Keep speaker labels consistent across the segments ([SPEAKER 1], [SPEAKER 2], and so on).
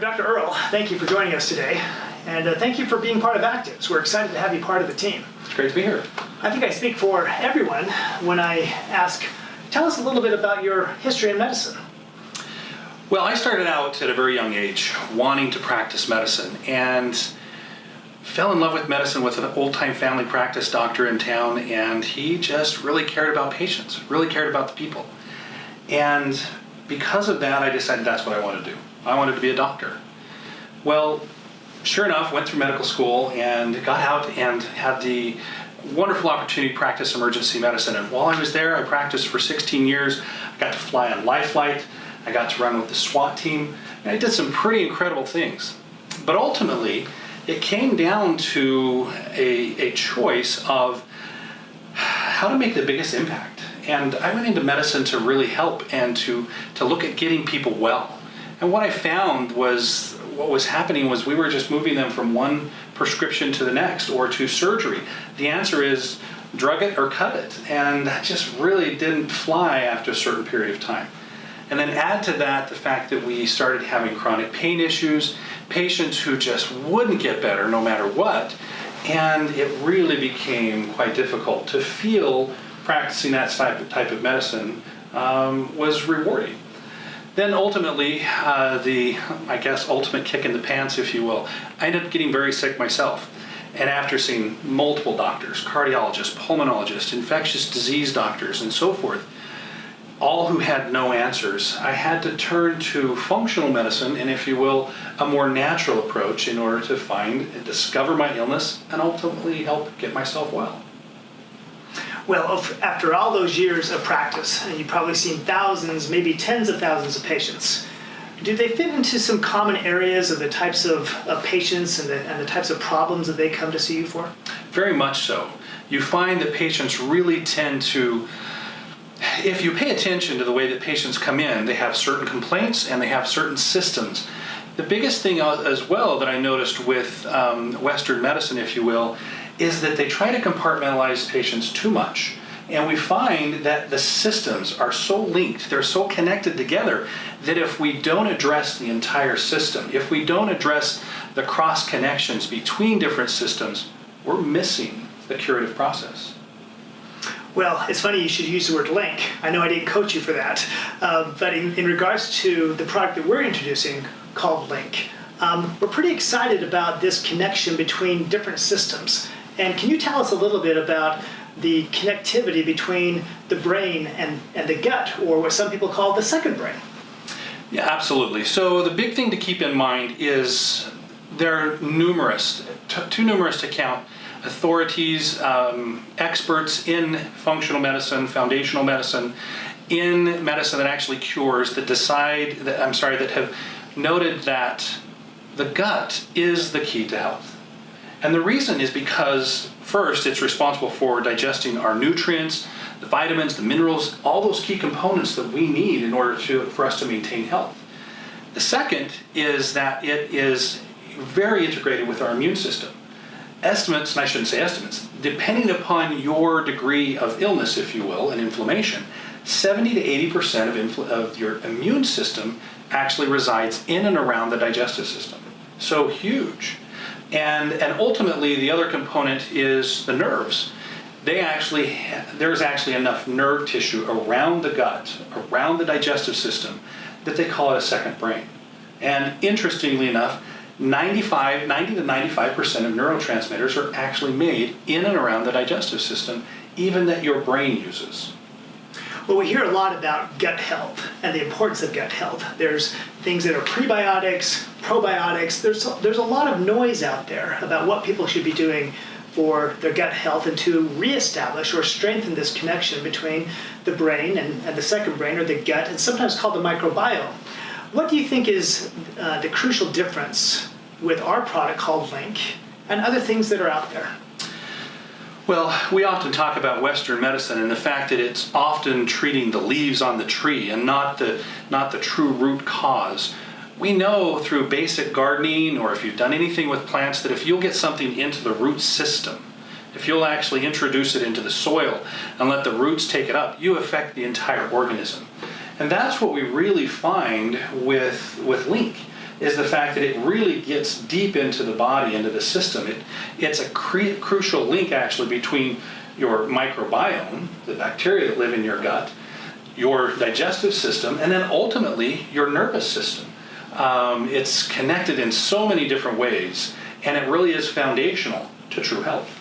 [SPEAKER 1] Well, Dr. Earl, thank you for joining us today, and thank you for being part of Activz. We're excited to have you part of the team.
[SPEAKER 2] It's great to be here.
[SPEAKER 1] I think I speak for everyone when I ask, tell us a little bit about your history in medicine.
[SPEAKER 2] Well, I started out at a very young age wanting to practice medicine and fell in love with medicine with an old-time family practice doctor in town, and he just really cared about patients, really cared about the people. And because of that, I decided that's what I wanted to do. I wanted to be a doctor. Well, sure enough, went through medical school and got out and had the wonderful opportunity to practice emergency medicine. And while I was there, I practiced for 16 years. I got to fly on life flight. I got to run with the SWAT team. And I did some pretty incredible things. But ultimately, it came down to a choice of how to make the biggest impact. And I went into medicine to really help and to look at getting people well. And what I found was what was happening was we were just moving them from one prescription to the next or to surgery. The answer is drug it or cut it. And that just really didn't fly after a certain period of time. And then add to that the fact that we started having chronic pain issues, patients who just wouldn't get better no matter what. And it really became quite difficult to feel practicing that type of medicine was rewarding. Then ultimately, ultimate kick in the pants, if you will, I ended up getting very sick myself. And after seeing multiple doctors, cardiologists, pulmonologists, infectious disease doctors, and so forth, all who had no answers, I had to turn to functional medicine and, if you will, a more natural approach in order to find and discover my illness and ultimately help get myself well.
[SPEAKER 1] Well, after all those years of practice, and you've probably seen thousands, maybe tens of thousands of patients, do they fit into some common areas of the types of patients and the types of problems that they come to see you for?
[SPEAKER 2] Very much so. You find that patients really tend to, if you pay attention to the way that patients come in, they have certain complaints and they have certain systems. The biggest thing as well that I noticed with Western medicine, if you will, is that they try to compartmentalize patients too much. And we find that the systems are so linked, they're so connected together, that if we don't address the entire system, if we don't address the cross connections between different systems, we're missing the curative process.
[SPEAKER 1] Well, it's funny you should use the word link. I know I didn't coach you for that. But in regards to the product that we're introducing called Link, we're pretty excited about this connection between different systems. And can you tell us a little bit about the connectivity between the brain and the gut, or what some people call the second brain?
[SPEAKER 2] Yeah, absolutely. So the big thing to keep in mind is there are numerous, too numerous to count, authorities, experts in functional medicine, foundational medicine, in medicine that actually cures, that have noted that the gut is the key to health. And the reason is because, first, it's responsible for digesting our nutrients, the vitamins, the minerals, all those key components that we need in order for us to maintain health. The second is that it is very integrated with our immune system. Estimates, and I shouldn't say estimates, depending upon your degree of illness, if you will, and inflammation, 70 to 80% of your immune system actually resides in and around the digestive system. So huge. And ultimately, the other component is the nerves. There's actually enough nerve tissue around the gut, around the digestive system, that they call it a second brain. And interestingly enough, 90 to 95% of neurotransmitters are actually made in and around the digestive system, even that your brain uses.
[SPEAKER 1] Well, we hear a lot about gut health and the importance of gut health. There's things that are prebiotics, probiotics. There's a lot of noise out there about what people should be doing for their gut health and to reestablish or strengthen this connection between the brain and the second brain, or the gut. It's sometimes called the microbiome. What do you think is the crucial difference with our product called Link and other things that are out there?
[SPEAKER 2] Well, we often talk about Western medicine and the fact that it's often treating the leaves on the tree and not the true root cause. We know through basic gardening, or if you've done anything with plants, that if you'll get something into the root system, if you'll actually introduce it into the soil and let the roots take it up, you affect the entire organism. And that's what we really find with Link. is the fact that it really gets deep into the body, into the system. It's a crucial link actually between your microbiome, the bacteria that live in your gut, your digestive system, and then ultimately your nervous system. It's connected in so many different ways, and it really is foundational to true health.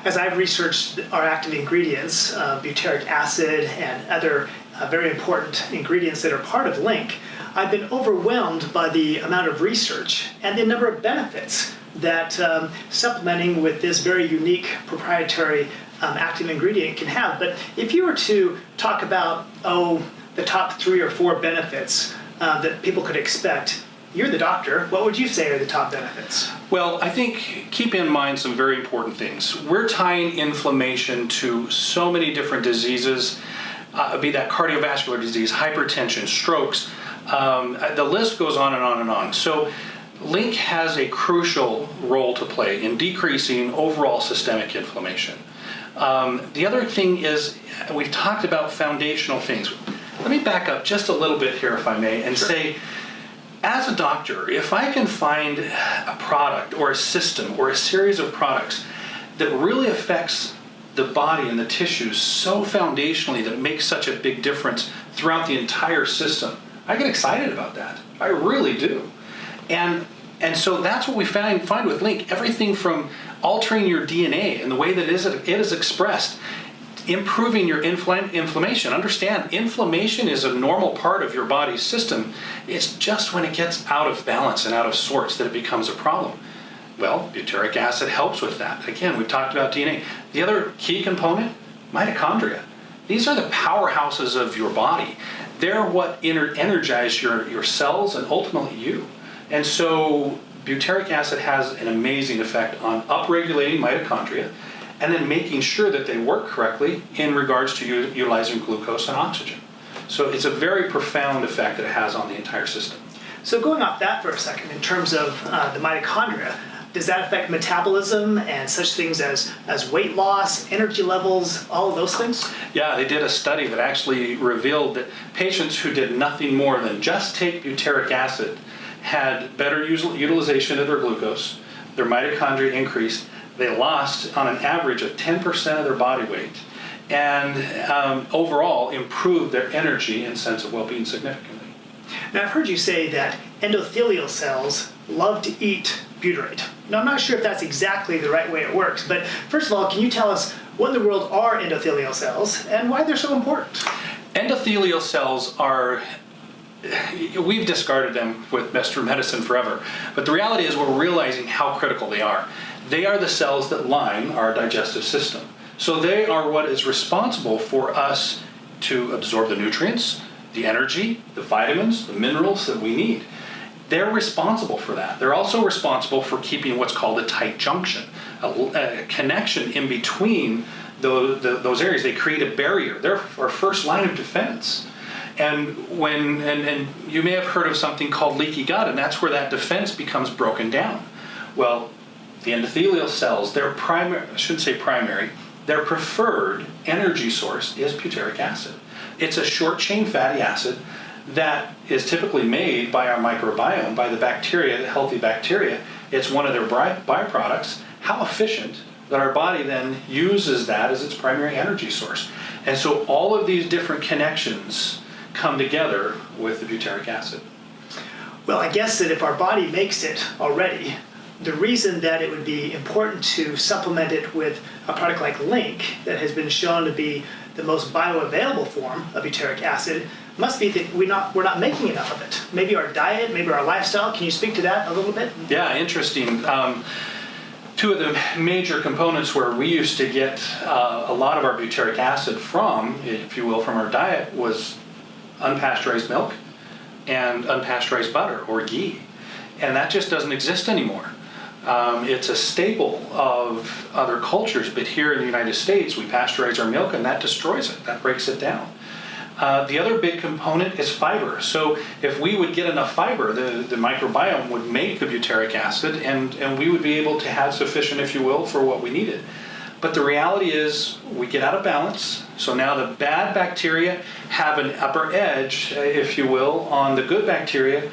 [SPEAKER 1] As I've researched our active ingredients, butyric acid and other very important ingredients that are part of Link, I've been overwhelmed by the amount of research and the number of benefits that supplementing with this very unique proprietary active ingredient can have. But if you were to talk about, the top 3 or 4 benefits that people could expect, you're the doctor, what would you say are the top benefits?
[SPEAKER 2] Well, I think keep in mind some very important things. We're tying inflammation to so many different diseases, be that cardiovascular disease, hypertension, strokes. The list goes on and on and on. So Link has a crucial role to play in decreasing overall systemic inflammation. The other thing is, we've talked about foundational things. Let me back up just a little bit here, if I may, and say, as a doctor, if I can find a product or a system or a series of products that really affects the body and the tissues so foundationally that it makes such a big difference throughout the entire system, I get excited about that. I really do. And so that's what we find with Link. Everything from altering your DNA and the way that it is expressed, improving your inflammation. Understand, inflammation is a normal part of your body's system. It's just when it gets out of balance and out of sorts that it becomes a problem. Well, butyric acid helps with that. Again, we've talked about DNA. The other key component, mitochondria. These are the powerhouses of your body. They're what energize your cells and ultimately you. And so butyric acid has an amazing effect on upregulating mitochondria and then making sure that they work correctly in regards to utilizing glucose and oxygen. So it's a very profound effect that it has on the entire system.
[SPEAKER 1] So going off that for a second, in terms of the mitochondria, does that affect metabolism and such things as weight loss, energy levels, all of those things?
[SPEAKER 2] Yeah, they did a study that actually revealed that patients who did nothing more than just take butyric acid had better utilization of their glucose, their mitochondria increased, they lost on an average of 10% of their body weight, and overall improved their energy and sense of well-being significantly.
[SPEAKER 1] Now I've heard you say that endothelial cells love to eat butyrate. Now I'm not sure if that's exactly the right way it works, but first of all, can you tell us what in the world are endothelial cells and why they're so important?
[SPEAKER 2] Endothelial cells are, we've discarded them with Western medicine forever, but the reality is we're realizing how critical they are. They are the cells that line our digestive system. So they are what is responsible for us to absorb the nutrients, the energy, the vitamins, the minerals that we need. They're responsible for that. They're also responsible for keeping what's called a tight junction, a connection in between those areas. They create a barrier. They're our first line of defense. And you may have heard of something called leaky gut, and that's where that defense becomes broken down. Well, the endothelial cells, their preferred energy source is butyric acid. It's a short chain fatty acid that is typically made by our microbiome, by the bacteria, the healthy bacteria. It's one of their byproducts. How efficient that our body then uses that as its primary energy source. And so all of these different connections come together with the butyric acid.
[SPEAKER 1] Well, I guess that if our body makes it already, the reason that it would be important to supplement it with a product like Link that has been shown to be the most bioavailable form of butyric acid must be that we're not making enough of it. Maybe our diet, maybe our lifestyle. Can you speak to that a little bit?
[SPEAKER 2] Yeah, interesting. Two of the major components where we used to get a lot of our butyric acid from, if you will, from our diet was unpasteurized milk and unpasteurized butter or ghee. And that just doesn't exist anymore. It's a staple of other cultures, but here in the United States, we pasteurize our milk and that destroys it, that breaks it down. The other big component is fiber. So if we would get enough fiber, the microbiome would make the butyric acid and we would be able to have sufficient, if you will, for what we needed. But the reality is we get out of balance. So now the bad bacteria have an upper edge, if you will, on the good bacteria.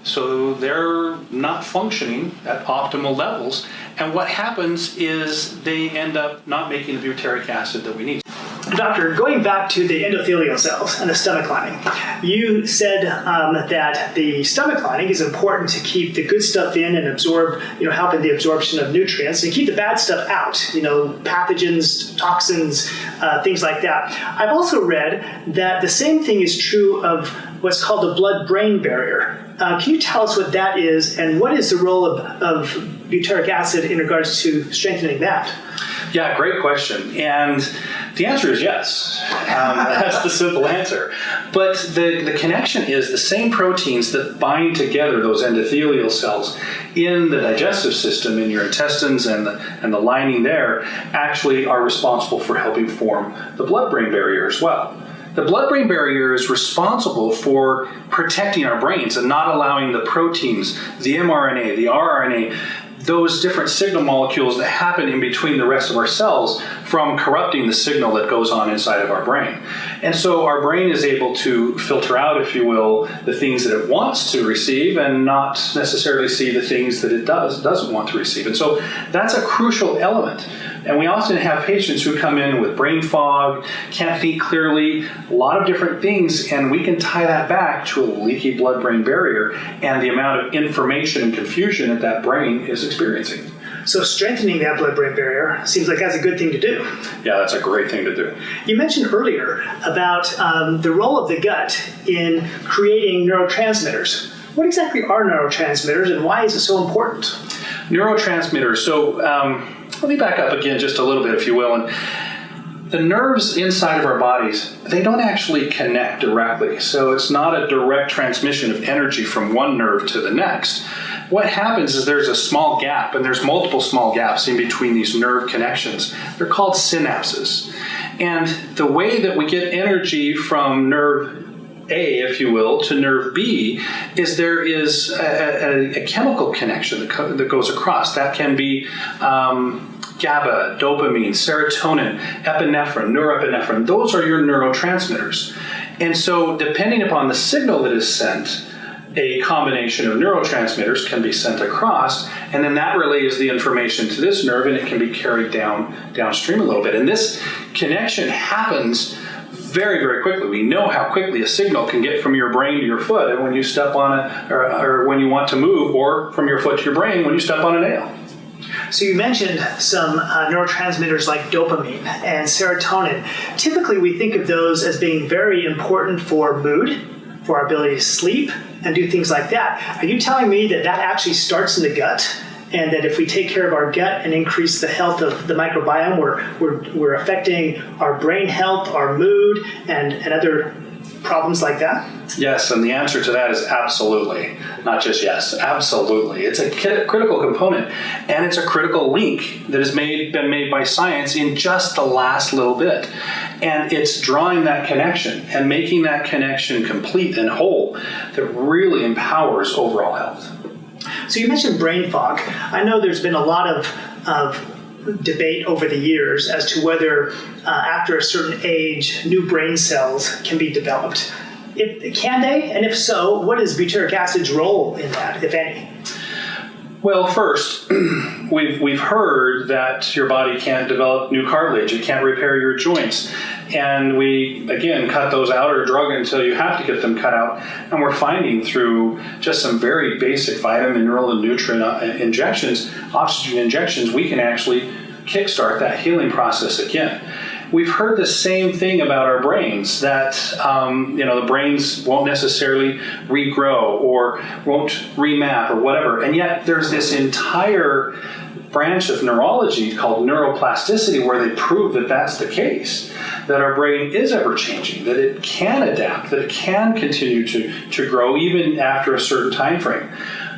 [SPEAKER 2] So they're not functioning at optimal levels. And what happens is they end up not making the butyric acid that we need.
[SPEAKER 1] Doctor, going back to the endothelial cells and the stomach lining, you said that the stomach lining is important to keep the good stuff in and absorb, helping the absorption of nutrients, and keep the bad stuff out, pathogens, toxins, things like that. I've also read that the same thing is true of what's called the blood-brain barrier. Can you tell us what that is, and what is the role of butyric acid in regards to strengthening that?
[SPEAKER 2] Yeah, great question. And the answer is yes. That's the simple answer. But the connection is the same proteins that bind together those endothelial cells in the digestive system, in your intestines and the lining there, actually are responsible for helping form the blood-brain barrier as well. The blood-brain barrier is responsible for protecting our brains and not allowing the proteins, the mRNA, the rRNA, those different signal molecules that happen in between the rest of our cells from corrupting the signal that goes on inside of our brain. And so our brain is able to filter out, if you will, the things that it wants to receive and not necessarily see the things that it doesn't want to receive. And so that's a crucial element. And we often have patients who come in with brain fog, can't think clearly, a lot of different things, and we can tie that back to a leaky blood-brain barrier and the amount of information and confusion that brain is experiencing.
[SPEAKER 1] So strengthening that blood-brain barrier seems like that's a good thing to do.
[SPEAKER 2] Yeah, that's a great thing to do.
[SPEAKER 1] You mentioned earlier about the role of the gut in creating neurotransmitters. What exactly are neurotransmitters, and why is it so important?
[SPEAKER 2] Neurotransmitters. So let me back up again just a little bit, if you will. And the nerves inside of our bodies, they don't actually connect directly. So it's not a direct transmission of energy from one nerve to the next. What happens is there's a small gap, and there's multiple small gaps in between these nerve connections. They're called synapses. And the way that we get energy from nerve A, if you will, to nerve B is there is a chemical connection that goes across. That can be GABA, dopamine, serotonin, epinephrine, norepinephrine. Those are your neurotransmitters. And so depending upon the signal that is sent, a combination of neurotransmitters can be sent across, and then that relays the information to this nerve, and it can be carried downstream a little bit. And this connection happens very, very quickly. We know how quickly a signal can get from your brain to your foot and when you step on it, or when you want to move, or from your foot to your brain when you step on a nail.
[SPEAKER 1] So you mentioned some neurotransmitters like dopamine and serotonin. Typically, we think of those as being very important for mood, for our ability to sleep, and do things like that. Are you telling me that actually starts in the gut, and that if we take care of our gut and increase the health of the microbiome, we're affecting our brain health, our mood, and other problems like that?
[SPEAKER 2] Yes, and the answer to that is absolutely. Not just yes, absolutely. It's a critical component, and it's a critical link that has been made by science in just the last little bit. And it's drawing that connection and making that connection complete and whole that really empowers overall health.
[SPEAKER 1] So you mentioned brain fog. I know there's been a lot of debate over the years as to whether after a certain age, new brain cells can be developed. Can they? And if so, what is butyric acid's role in that, if any?
[SPEAKER 2] Well, first, we've heard that your body can't develop new cartilage, it can't repair your joints, and we, again, cut those out or drug until you have to get them cut out, and we're finding through just some very basic vitamin, mineral, and nutrient injections, oxygen injections, we can actually kickstart that healing process again. We've heard the same thing about our brains, that the brains won't necessarily regrow or won't remap or whatever. And yet there's this entire branch of neurology called neuroplasticity where they prove that that's the case, that our brain is ever-changing, that it can adapt, that it can continue to grow even after a certain time frame.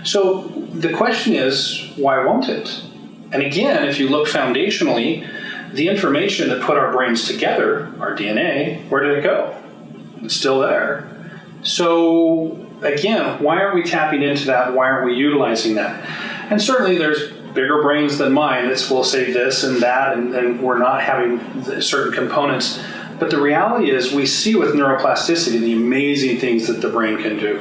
[SPEAKER 2] So the question is, why won't it? And again, if you look foundationally, the information that put our brains together, our DNA, where did it go? It's still there. So again, why aren't we tapping into that? Why aren't we utilizing that? And certainly there's bigger brains than mine that will say this and that, and we're not having certain components. But the reality is we see with neuroplasticity the amazing things that the brain can do.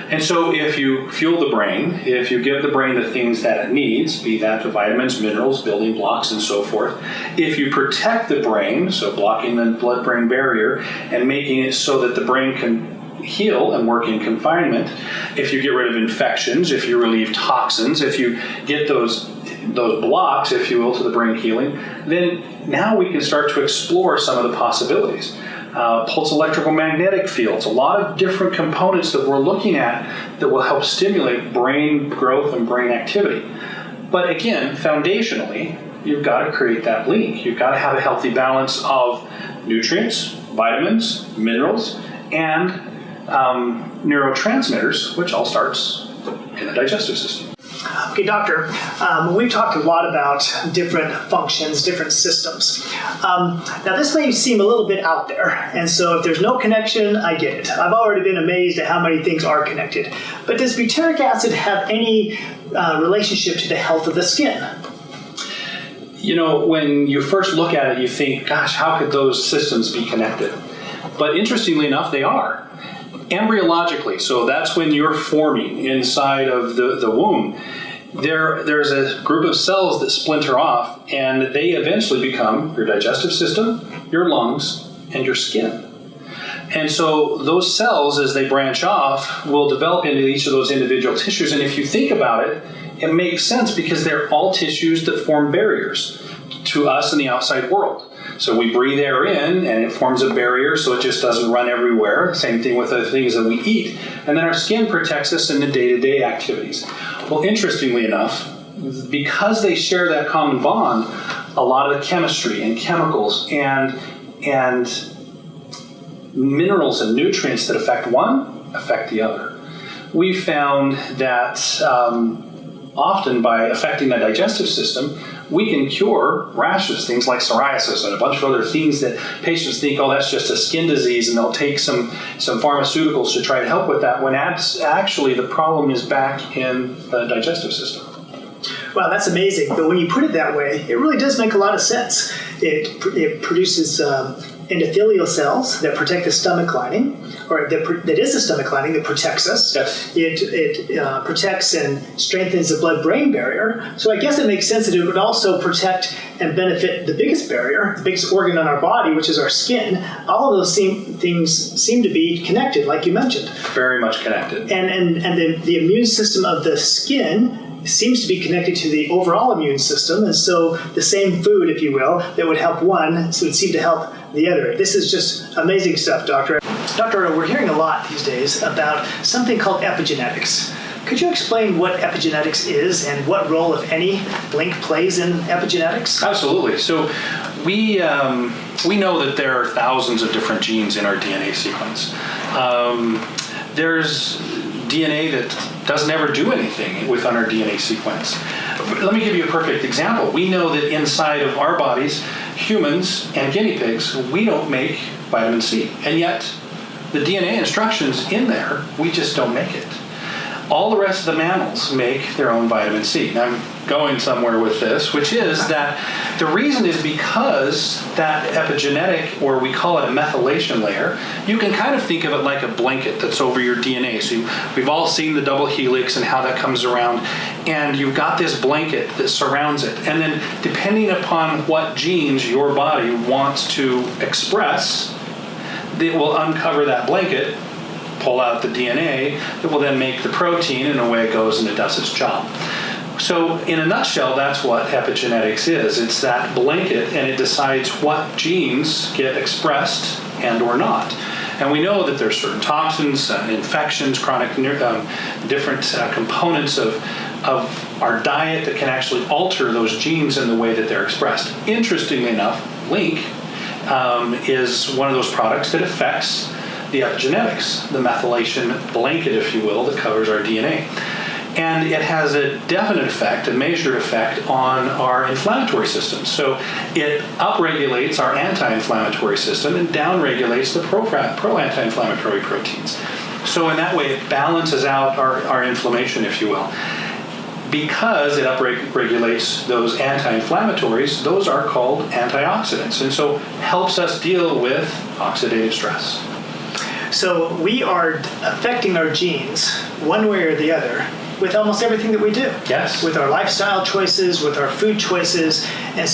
[SPEAKER 2] And so if you fuel the brain, if you give the brain the things that it needs, be that the vitamins, minerals, building blocks, and so forth, if you protect the brain, so blocking the blood-brain barrier and making it so that the brain can heal and work in confinement, if you get rid of infections, if you relieve toxins, if you get those blocks, if you will, to the brain healing, then now we can start to explore some of the possibilities. Pulse electrical magnetic fields, a lot of different components that we're looking at that will help stimulate brain growth and brain activity. But again, foundationally, you've got to create that link. You've got to have a healthy balance of nutrients, vitamins, minerals, and neurotransmitters, which all starts in the digestive system.
[SPEAKER 1] Okay, doctor, we've talked a lot about different functions, different systems. Now, this may seem a little bit out there, and so if there's no connection, I get it. I've already been amazed at how many things are connected. But does butyric acid have any relationship to the health of the skin?
[SPEAKER 2] You know, when you first look at it, you think, gosh, how could those systems be connected? But interestingly enough, they are. Embryologically, so that's when you're forming inside of the womb, there's a group of cells that splinter off, and they eventually become your digestive system, your lungs, and your skin. And so those cells, as they branch off, will develop into each of those individual tissues. And if you think about it, it makes sense because they're all tissues that form barriers to us in the outside world. So we breathe air in, and it forms a barrier so it just doesn't run everywhere. Same thing with the things that we eat. And then our skin protects us in the day-to-day activities. Well, interestingly enough, because they share that common bond, a lot of the chemistry and chemicals and minerals and nutrients that affect one affect the other. We found that often by affecting the digestive system, we can cure rashes, things like psoriasis and a bunch of other things that patients think, oh, that's just a skin disease, and they'll take some pharmaceuticals to try to help with that, when actually the problem is back in the digestive system.
[SPEAKER 1] Wow, that's amazing. But when you put it that way, it really does make a lot of sense. It produces endothelial cells that protect the stomach lining, or that is the stomach lining that protects us.
[SPEAKER 2] Yes.
[SPEAKER 1] It protects and strengthens the blood-brain barrier. So I guess it makes sense that it would also protect and benefit the biggest barrier, the biggest organ on our body, which is our skin. All of those things seem to be connected, like you mentioned.
[SPEAKER 2] Very much connected.
[SPEAKER 1] And the immune system of the skin seems to be connected to the overall immune system, and so the same food, if you will, that would help one would seem to help the other. This is just amazing stuff, Doctor. Doctor, we're hearing a lot these days about something called epigenetics. Could you explain what epigenetics is and what role, if any, link plays in epigenetics?
[SPEAKER 2] Absolutely. So we know that there are thousands of different genes in our DNA sequence. There's DNA that doesn't ever do anything within our DNA sequence. Let me give you a perfect example. We know that inside of our bodies, humans and guinea pigs, we don't make vitamin C. And yet, the DNA instructions in there, we just don't make it. All the rest of the mammals make their own vitamin C. Now, I'm going somewhere with this, which is that the reason is because that epigenetic, or we call it a methylation layer, you can kind of think of it like a blanket that's over your DNA. So we've all seen the double helix and how that comes around, and you've got this blanket that surrounds it. And then depending upon what genes your body wants to express, it will uncover that blanket, pull out the DNA, that will then make the protein, and away it goes and it does its job. So in a nutshell, that's what epigenetics is. It's that blanket, and it decides what genes get expressed and or not. And we know that there's certain toxins, infections, chronic different components of our diet that can actually alter those genes in the way that they're expressed. Interestingly enough, Link is one of those products that affects the epigenetics, the methylation blanket, if you will, that covers our DNA. And it has a definite effect, a measured effect on our inflammatory system. So it upregulates our anti-inflammatory system and downregulates the pro-anti-inflammatory proteins. So in that way, it balances out our inflammation, if you will. Because it upregulates those anti-inflammatories, those are called antioxidants, and so helps us deal with oxidative stress.
[SPEAKER 1] So we are affecting our genes one way or the other with almost everything that we do.
[SPEAKER 2] Yes.
[SPEAKER 1] With our lifestyle choices, with our food choices, and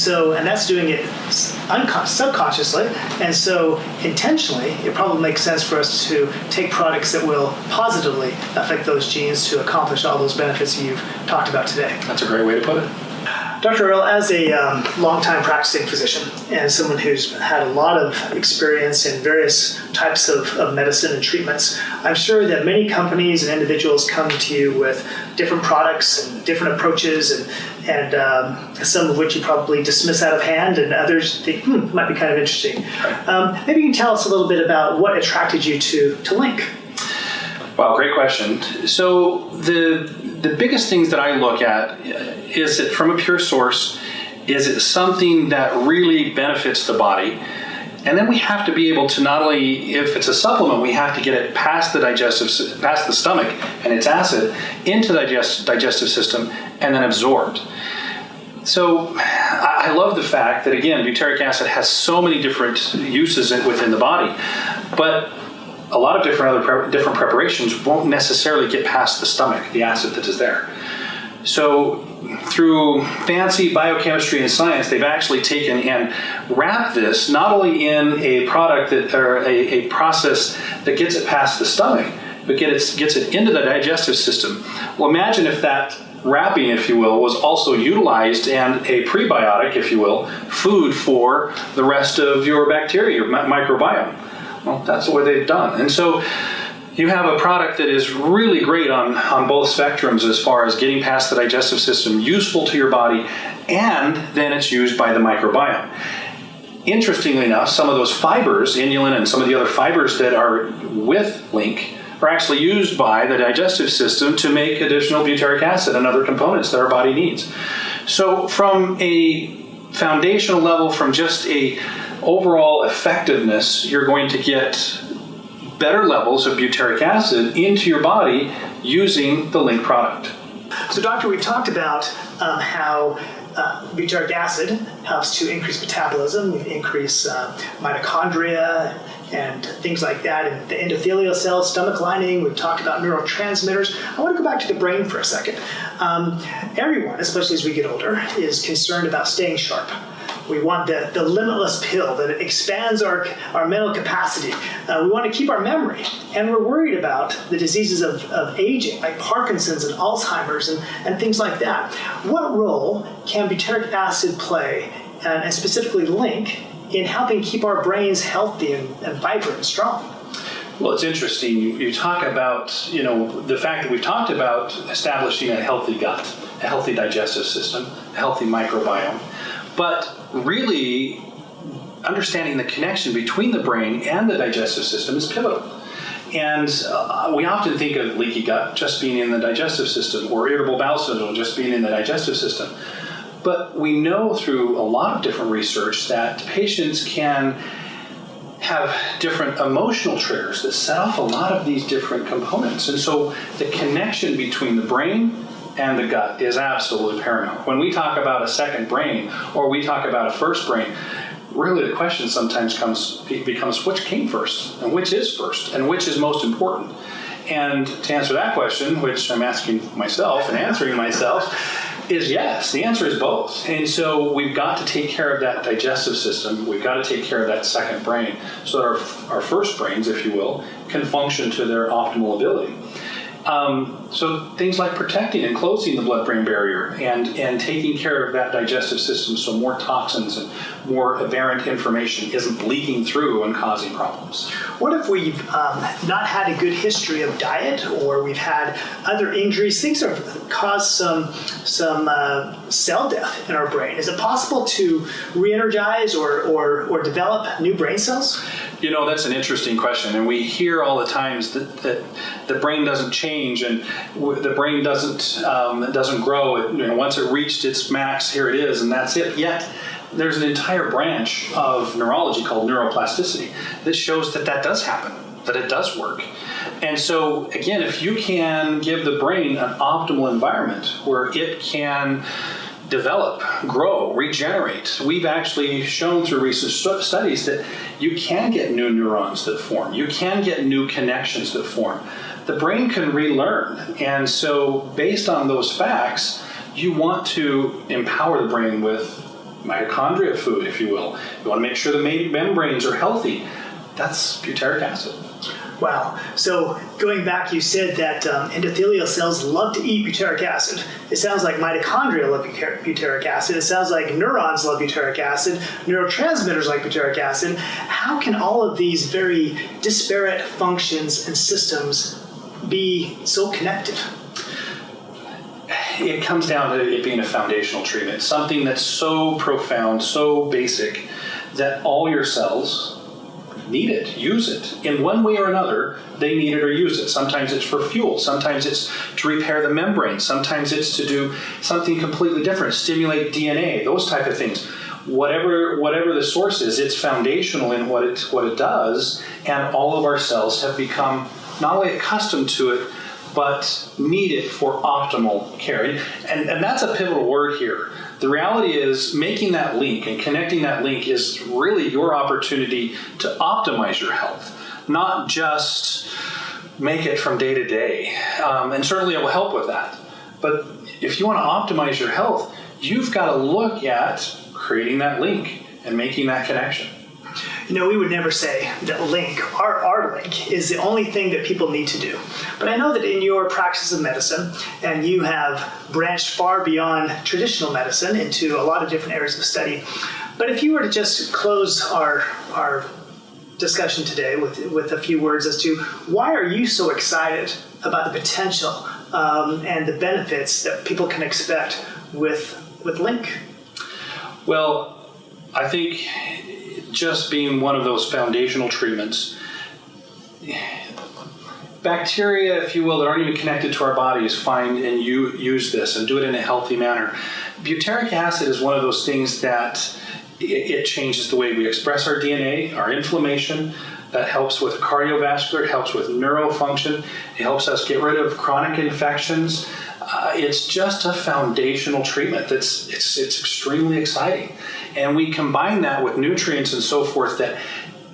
[SPEAKER 1] that's doing it subconsciously, and so intentionally, it probably makes sense for us to take products that will positively affect those genes to accomplish all those benefits you've talked about today.
[SPEAKER 2] That's a great way to put it.
[SPEAKER 1] Dr. Earl, as a longtime practicing physician and someone who's had a lot of experience in various types of medicine and treatments, I'm sure that many companies and individuals come to you with different products and different approaches, and some of which you probably dismiss out of hand, and others think might be kind of interesting. Maybe you can tell us a little bit about what attracted you to Link.
[SPEAKER 2] Wow, great question. So the biggest things that I look at is it from a pure source, is it something that really benefits the body? And then we have to be able to not only, if it's a supplement, we have to get it past the stomach and its acid into the digestive system and then absorbed. So I love the fact that, again, butyric acid has so many different uses within the body, but a lot of different preparations won't necessarily get past the stomach, the acid that is there. So through fancy biochemistry and science, they've actually taken and wrapped this not only in a product or a process that gets it past the stomach, but gets it into the digestive system. Well, imagine if that wrapping, if you will, was also utilized and a prebiotic, if you will, food for the rest of your bacteria, your microbiome. Well, that's what they've done. And so you have a product that is really great on both spectrums as far as getting past the digestive system, useful to your body, and then it's used by the microbiome. Interestingly enough, some of those fibers, inulin and some of the other fibers that are with Link, are actually used by the digestive system to make additional butyric acid and other components that our body needs. So from a foundational level, from just a overall effectiveness, you're going to get better levels of butyric acid into your body using the Link product.
[SPEAKER 1] So, doctor, we've talked about how butyric acid helps to increase metabolism, increase mitochondria, and things like that, and the endothelial cells, stomach lining. We've talked about neurotransmitters. I want to go back to the brain for a second. Everyone, especially as we get older, is concerned about staying sharp. We want the limitless pill that expands our mental capacity. We want to keep our memory. And we're worried about the diseases of aging, like Parkinson's and Alzheimer's and things like that. What role can butyric acid play, and specifically Link, in helping keep our brains healthy and vibrant and strong?
[SPEAKER 2] Well, it's interesting. You talk about, the fact that we've talked about establishing a healthy gut, a healthy digestive system, a healthy microbiome. But really, understanding the connection between the brain and the digestive system is pivotal. And we often think of leaky gut just being in the digestive system, or irritable bowel syndrome just being in the digestive system. But we know through a lot of different research that patients can have different emotional triggers that set off a lot of these different components. And so the connection between the brain and the gut is absolutely paramount. When we talk about a second brain, or we talk about a first brain, really the question sometimes becomes which came first, and which is first, and which is most important. And to answer that question, which I'm asking myself and answering myself, is yes. The answer is both. And so we've got to take care of that digestive system. We've got to take care of that second brain so that our first brains, if you will, can function to their optimal ability. So things like protecting and closing the blood-brain barrier and taking care of that digestive system so more toxins and more aberrant information isn't leaking through and causing problems.
[SPEAKER 1] What if we've not had a good history of diet, or we've had other injuries, things that have caused some cell death in our brain? Is it possible to re-energize or develop new brain cells?
[SPEAKER 2] That's an interesting question, and we hear all the times that the brain doesn't change and the brain doesn't grow. Once it reached its max, here it is, and that's it. Yet there's an entire branch of neurology called neuroplasticity that shows that does happen, that it does work. And so, again, if you can give the brain an optimal environment where it can develop, grow, regenerate. We've actually shown through recent studies that you can get new neurons that form. You can get new connections that form. The brain can relearn. And so based on those facts, you want to empower the brain with mitochondria food, if you will. You want to make sure the membranes are healthy. That's butyric acid.
[SPEAKER 1] Wow. So going back, you said that endothelial cells love to eat butyric acid. It sounds like mitochondria love butyric acid. It sounds like neurons love butyric acid. Neurotransmitters like butyric acid. How can all of these very disparate functions and systems be so connected?
[SPEAKER 2] It comes down to it being a foundational treatment, something that's so profound, so basic, that all your cells need it, use it. In one way or another, they need it or use it. Sometimes it's for fuel. Sometimes it's to repair the membrane. Sometimes it's to do something completely different, stimulate DNA, those type of things. Whatever the source is, it's foundational in what it does, and all of our cells have become not only accustomed to it, but need it for optimal care. And that's a pivotal word here. The reality is making that link and connecting that link is really your opportunity to optimize your health, not just make it from day to day. And certainly it will help with that. But if you want to optimize your health, you've got to look at creating that link and making that connection.
[SPEAKER 1] You know, we would never say that our link is the only thing that people need to do. But I know that in your practice of medicine, and you have branched far beyond traditional medicine into a lot of different areas of study. But if you were to just close our discussion today with a few words as to why are you so excited about the potential and the benefits that people can expect with Link?
[SPEAKER 2] Well, I think just being one of those foundational treatments, bacteria, if you will, that aren't even connected to our bodies find and use this and do it in a healthy manner. Butyric acid is one of those things that it changes the way we express our DNA, our inflammation. That helps with cardiovascular, it helps with neurofunction, it helps us get rid of chronic infections. It's just a foundational treatment it's extremely exciting. And we combine that with nutrients and so forth that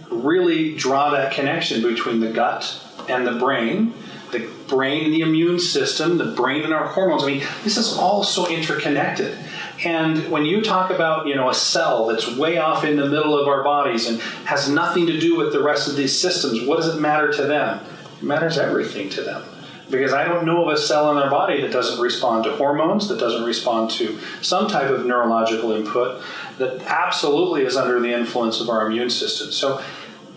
[SPEAKER 2] really draw that connection between the gut and the brain and the immune system, the brain and our hormones. I mean, this is all so interconnected. And when you talk about, a cell that's way off in the middle of our bodies and has nothing to do with the rest of these systems, what does it matter to them? It matters everything to them. Because I don't know of a cell in their body that doesn't respond to hormones, that doesn't respond to some type of neurological input, that absolutely is under the influence of our immune system. So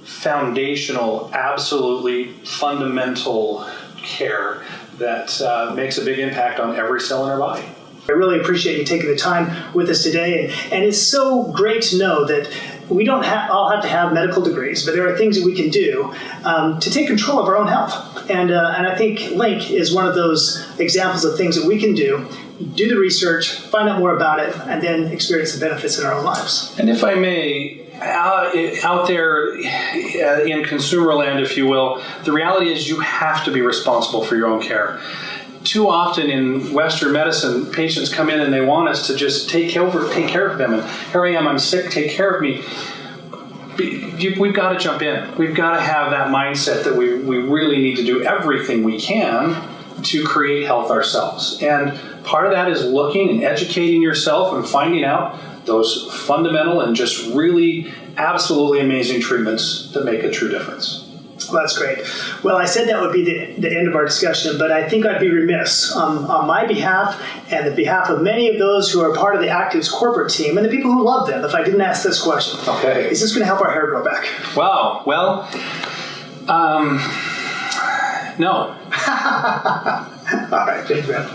[SPEAKER 2] foundational, absolutely fundamental care that makes a big impact on every cell in our body.
[SPEAKER 1] I really appreciate you taking the time with us today, and it's so great to know that we don't all have to have medical degrees, but there are things that we can do to take control of our own health. And I think Link is one of those examples of things that we can do the research, find out more about it, and then experience the benefits in our own lives.
[SPEAKER 2] And if I may, out there in consumer land, if you will, the reality is you have to be responsible for your own care. Too often in Western medicine, patients come in and they want us to just take care of them. And here I am, I'm sick, take care of me. We've got to jump in. We've got to have that mindset that we really need to do everything we can to create health ourselves. And part of that is looking and educating yourself and finding out those fundamental and just really absolutely amazing treatments that make a true difference.
[SPEAKER 1] Well, that's great. Well, I said that would be the end of our discussion, but I think I'd be remiss on my behalf and the behalf of many of those who are part of the Activz corporate team and the people who love them if I didn't ask this question.
[SPEAKER 2] Okay.
[SPEAKER 1] Is this going to help our hair grow back?
[SPEAKER 2] Wow. Well, no.
[SPEAKER 1] All right. Thank you, man.